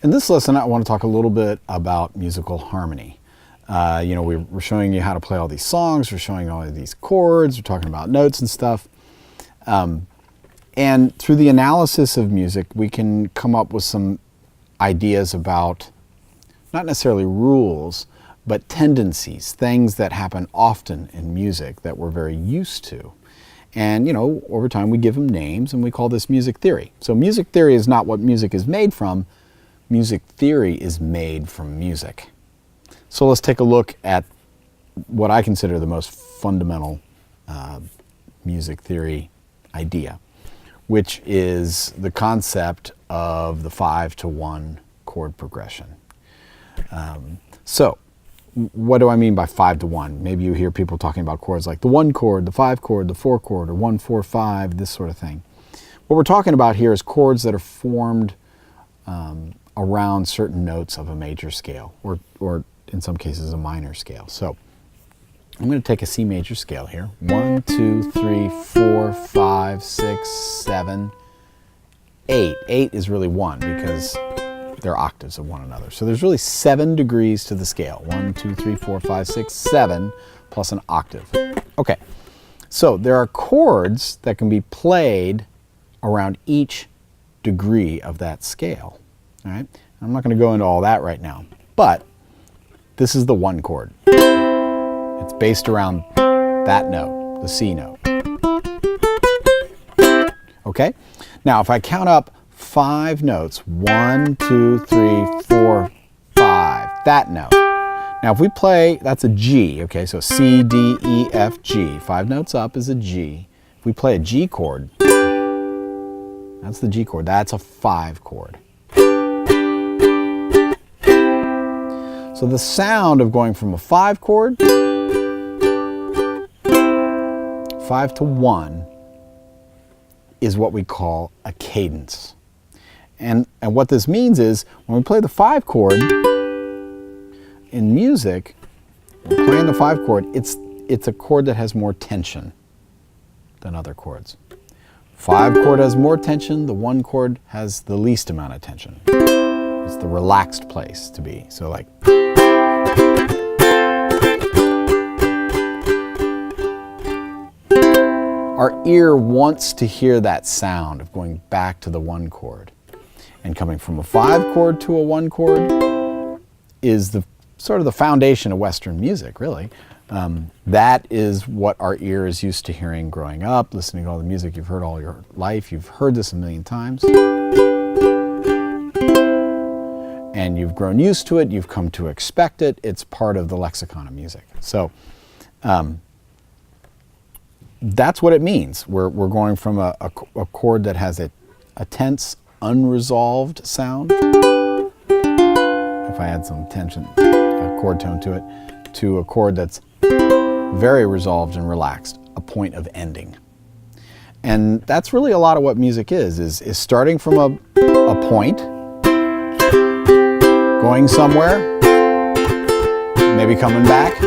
In this lesson, I want to talk a little bit about musical harmony. We're showing you how to play all these songs, we're showing all of these chords, we're talking about notes and stuff. And through the analysis of music, we can come up with some ideas about, not necessarily rules, but tendencies, things that happen often in music that we're very used to. And, over time we give them names and we call this music theory. So music theory is not what music is made from. Music theory is made from music. So let's take a look at what I consider the most fundamental music theory idea, which is the concept of the 5-to-1 chord progression. So what do I mean by 5-to-1? Maybe you hear people talking about chords like the 1 chord, the 5 chord, the 4 chord, or 1-4-5, this sort of thing. What we're talking about here is chords that are formed around certain notes of a major scale, or in some cases a minor scale. So I'm going to take a C major scale here. 1, 2, 3, 4, 5, 6, 7, 8. 8 is really 1 because they're octaves of one another. So there's really 7 degrees to the scale. 1, 2, 3, 4, 5, 6, 7 plus an octave. Okay, so there are chords that can be played around each degree of that scale. All right, I'm not going to go into all that right now, but this is the 1 chord. It's based around that note, the C note. Okay, now if I count up 5 notes, 1, 2, 3, 4, 5, that note. Now if we play, that's a G, okay, so C, D, E, F, G. 5 notes up is a G. If we play a G chord, that's the G chord, that's a 5 chord. So the sound of going from a 5 chord, 5-to-1, is what we call a cadence. And what this means is when we play the 5 chord in music, we're playing the 5 chord, it's a chord that has more tension than other chords. 5 chord has more tension, the 1 chord has the least amount of tension. It's the relaxed place to be. So like, our ear wants to hear that sound of going back to the 1 chord. And coming from a 5 chord to a 1 chord is the sort of the foundation of Western music, really. That is what our ear is used to hearing growing up, listening to all the music you've heard all your life. You've heard this a million times. And you've grown used to it, you've come to expect it, it's part of the lexicon of music. So that's what it means. We're going from a chord that has a tense, unresolved sound, if I add some tension, a chord tone to it, to a chord that's very resolved and relaxed, a point of ending. And that's really a lot of what music is starting from a point, going somewhere, maybe coming back,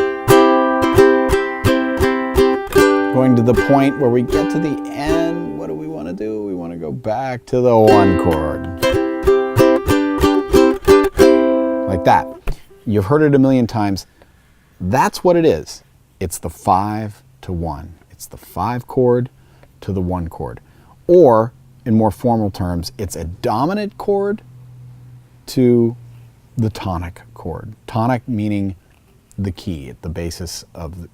going to the point where we get to the end. What do we want to do? We want to go back to the 1 chord. Like that. You've heard it a million times. That's what it is. It's the 5-to-1. It's the 5 chord to the 1 chord. Or, in more formal terms, it's a dominant chord to the tonic chord. Tonic meaning the key, the basis of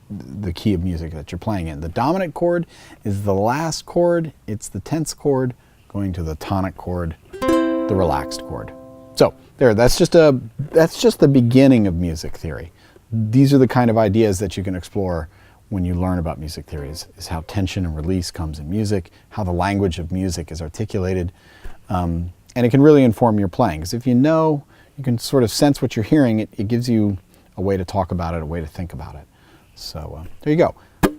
the key of music that you're playing in. The dominant chord is the last chord, it's the tense chord going to the tonic chord, the relaxed chord. So there, that's just the beginning of music theory. These are the kind of ideas that you can explore when you learn about music theories, is how tension and release comes in music, how the language of music is articulated, and it can really inform your playing. Because if you know, you can sort of sense what you're hearing, it gives you a way to talk about it, a way to think about it. So there you go.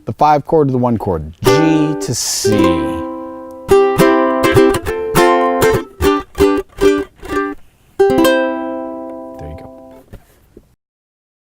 The 5 chord to the 1 chord, G to C.